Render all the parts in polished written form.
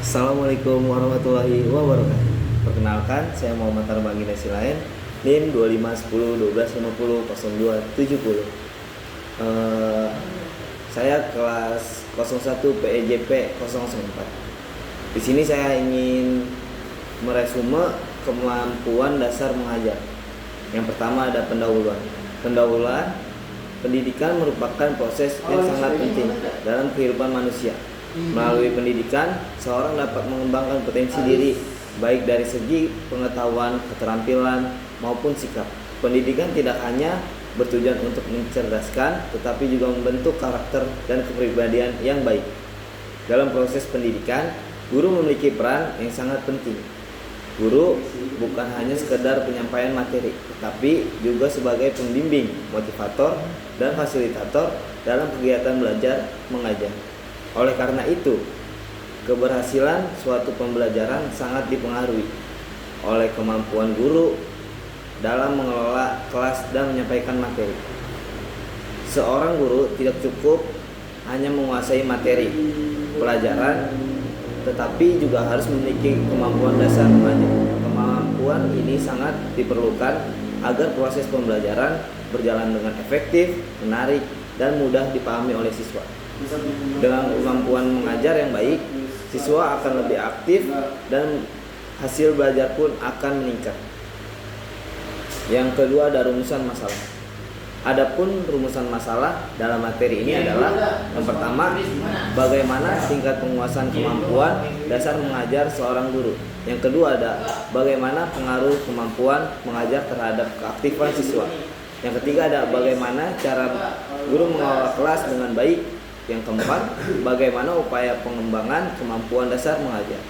Assalamualaikum warahmatullahi wabarakatuh. Perkenalkan, saya Muhammad Arbagi Nasilain, NIM 251012500270. Saya kelas 01 PEJP 004. Di sini saya ingin meresume kemampuan dasar mengajar. Yang pertama ada pendahuluan. Pendidikan merupakan proses yang sangat penting dalam kehidupan manusia. Melalui pendidikan, seorang dapat mengembangkan potensi diri, baik dari segi pengetahuan, keterampilan, maupun sikap. Pendidikan tidak hanya bertujuan untuk mencerdaskan, tetapi juga membentuk karakter dan kepribadian yang baik. Dalam proses pendidikan, guru memiliki peran yang sangat penting. Guru bukan hanya sekedar penyampaian materi, tetapi juga sebagai pembimbing, motivator, dan fasilitator dalam kegiatan belajar mengajar. Oleh karena itu, keberhasilan suatu pembelajaran sangat dipengaruhi oleh kemampuan guru dalam mengelola kelas dan menyampaikan materi. Seorang guru tidak cukup hanya menguasai materi pelajaran, tetapi juga harus memiliki kemampuan dasar mengajar. Kemampuan ini sangat diperlukan agar proses pembelajaran berjalan dengan efektif, menarik, dan mudah dipahami oleh siswa. Dengan kemampuan mengajar yang baik, siswa akan lebih aktif dan hasil belajar pun akan meningkat. Yang kedua ada rumusan masalah. Adapun rumusan masalah dalam materi ini adalah yang pertama, bagaimana tingkat penguasaan kemampuan dasar mengajar seorang guru. Yang kedua ada bagaimana pengaruh kemampuan mengajar terhadap keaktifan siswa. Yang ketiga ada bagaimana cara guru mengelola kelas dengan baik. Yang keempat, bagaimana upaya pengembangan kemampuan dasar mengajar.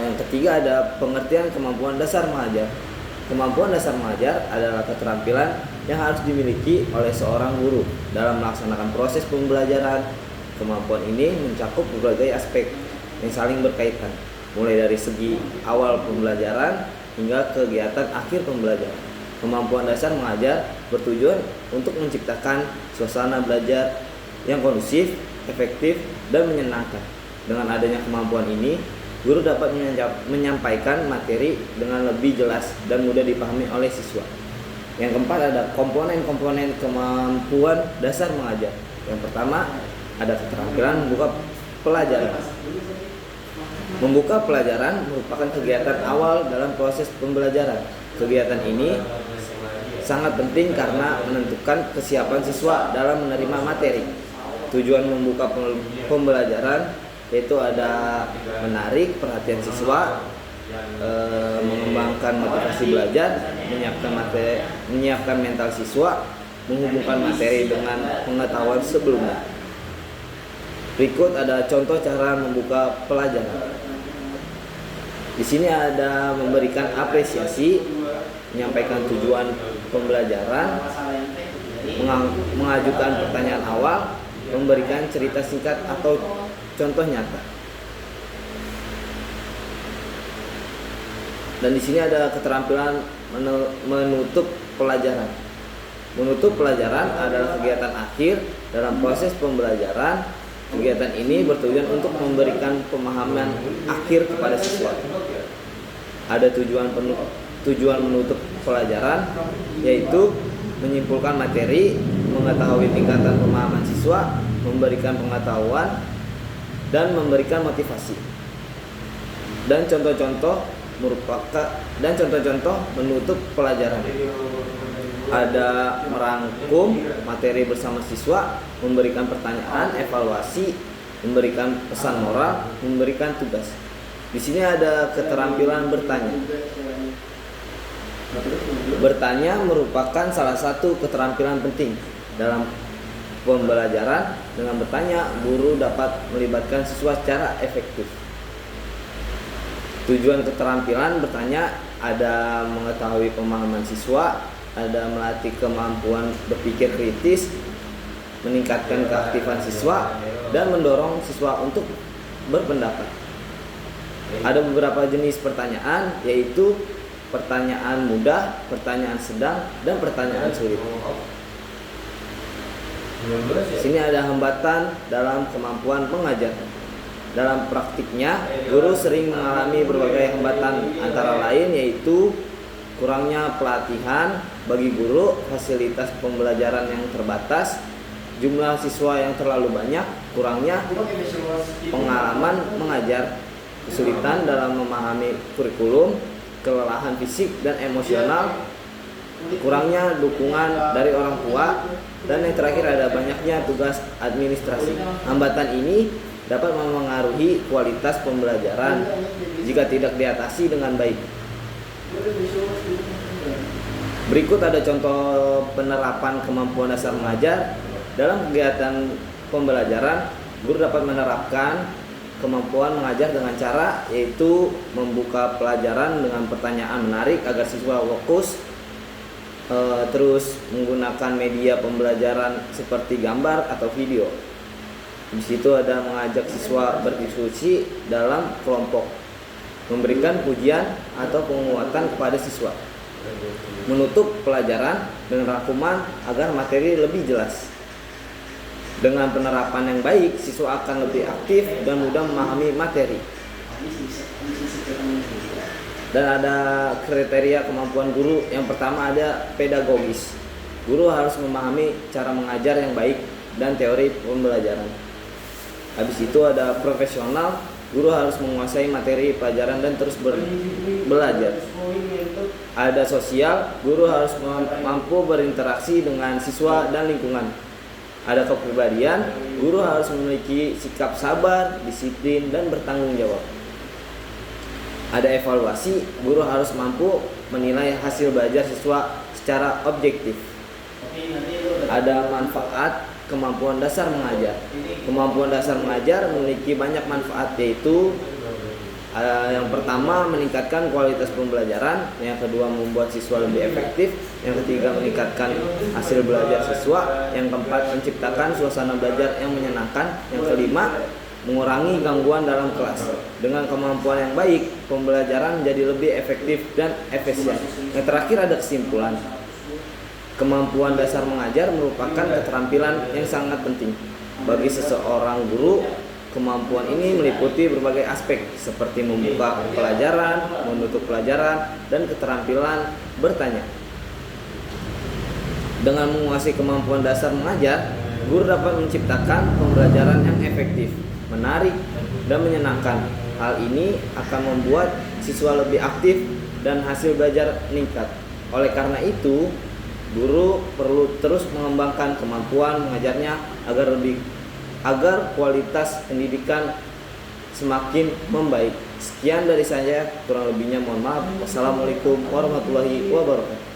Yang ketiga ada pengertian kemampuan dasar mengajar. Kemampuan dasar mengajar adalah keterampilan yang harus dimiliki oleh seorang guru dalam melaksanakan proses pembelajaran. Kemampuan ini mencakup berbagai aspek yang saling berkaitan, mulai dari segi awal pembelajaran hingga kegiatan akhir pembelajaran. Kemampuan dasar mengajar bertujuan untuk menciptakan suasana belajar yang kondusif, efektif, dan menyenangkan. Dengan adanya kemampuan ini, guru dapat menyampaikan materi dengan lebih jelas dan mudah dipahami oleh siswa. Yang keempat ada komponen-komponen kemampuan dasar mengajar. Yang pertama ada keterampilan membuka pelajaran. Membuka pelajaran merupakan kegiatan awal dalam proses pembelajaran. Kegiatan ini sangat penting karena menentukan kesiapan siswa dalam menerima materi. Tujuan membuka pembelajaran yaitu ada menarik perhatian siswa, mengembangkan motivasi belajar, menyiapkan mental siswa, menghubungkan materi dengan pengetahuan sebelumnya. Berikut ada contoh cara membuka pelajaran. Di sini ada memberikan apresiasi, menyampaikan tujuan pembelajaran, mengajukan pertanyaan awal, memberikan cerita singkat atau contoh nyata. Dan di sini ada keterampilan menutup pelajaran. Menutup pelajaran adalah kegiatan akhir dalam proses pembelajaran. Kegiatan ini bertujuan untuk memberikan pemahaman akhir kepada siswa. Ada tujuan menutup pelajaran, yaitu menyimpulkan materi, mengetahui tingkatan pemahaman siswa, memberikan pengetahuan, dan memberikan motivasi. Dan contoh-contoh menutup pelajaran. Ada merangkum materi bersama siswa, memberikan pertanyaan, evaluasi, memberikan pesan moral, memberikan tugas. Di sini ada keterampilan bertanya. Bertanya merupakan salah satu keterampilan penting dalam pembelajaran. Dengan bertanya, guru dapat melibatkan siswa secara efektif. Tujuan keterampilan bertanya ada mengetahui pemahaman siswa, ada melatih kemampuan berpikir kritis, meningkatkan keaktifan siswa, dan mendorong siswa untuk berpendapat. Ada beberapa jenis pertanyaan, yaitu pertanyaan mudah, pertanyaan sedang, dan pertanyaan sulit. Di sini ada hambatan dalam kemampuan mengajar. Dalam praktiknya, guru sering mengalami berbagai hambatan, antara lain yaitu kurangnya pelatihan bagi guru, fasilitas pembelajaran yang terbatas, jumlah siswa yang terlalu banyak, kurangnya pengalaman mengajar, kesulitan dalam memahami kurikulum, kelelahan fisik dan emosional, kurangnya dukungan dari orang tua, dan yang terakhir ada banyaknya tugas administrasi. Hambatan ini dapat memengaruhi kualitas pembelajaran jika tidak diatasi dengan baik. Berikut ada contoh penerapan kemampuan dasar mengajar. Dalam kegiatan pembelajaran, guru dapat menerapkan kemampuan mengajar dengan cara yaitu membuka pelajaran dengan pertanyaan menarik agar siswa fokus, terus menggunakan media pembelajaran seperti gambar atau video. Di situ ada mengajak siswa berdiskusi dalam kelompok, memberikan pujian atau penguatan kepada siswa, menutup pelajaran dengan rangkuman agar materi lebih jelas. Dengan penerapan yang baik, siswa akan lebih aktif dan mudah memahami materi. Dan ada kriteria kemampuan guru. Yang pertama ada pedagogis. Guru harus memahami cara mengajar yang baik dan teori pembelajaran. Habis itu ada profesional. Guru harus menguasai materi pelajaran dan terus belajar. Ada sosial. Guru harus mampu berinteraksi dengan siswa dan lingkungan. Ada kepribadian. Guru harus memiliki sikap sabar, disiplin, dan bertanggung jawab. Ada evaluasi, guru harus mampu menilai hasil belajar siswa secara objektif. Ada manfaat kemampuan dasar mengajar. Kemampuan dasar mengajar memiliki banyak manfaat, yaitu yang pertama meningkatkan kualitas pembelajaran, yang kedua membuat siswa lebih efektif, yang ketiga meningkatkan hasil belajar siswa, yang keempat menciptakan suasana belajar yang menyenangkan, yang kelima mengurangi gangguan dalam kelas. Dengan kemampuan yang baik, pembelajaran menjadi lebih efektif dan efisien. Yang terakhir ada kesimpulan. Kemampuan dasar mengajar merupakan keterampilan yang sangat penting bagi seseorang guru. Kemampuan ini meliputi berbagai aspek seperti membuka pelajaran, menutup pelajaran, dan keterampilan bertanya. Dengan menguasai kemampuan dasar mengajar, guru dapat menciptakan pembelajaran yang efektif, menarik, dan menyenangkan. Hal ini akan membuat siswa lebih aktif dan hasil belajar meningkat. Oleh karena itu, guru perlu terus mengembangkan kemampuan mengajarnya agar kualitas pendidikan semakin membaik. Sekian dari saya, kurang lebihnya mohon maaf. Wassalamualaikum warahmatullahi wabarakatuh.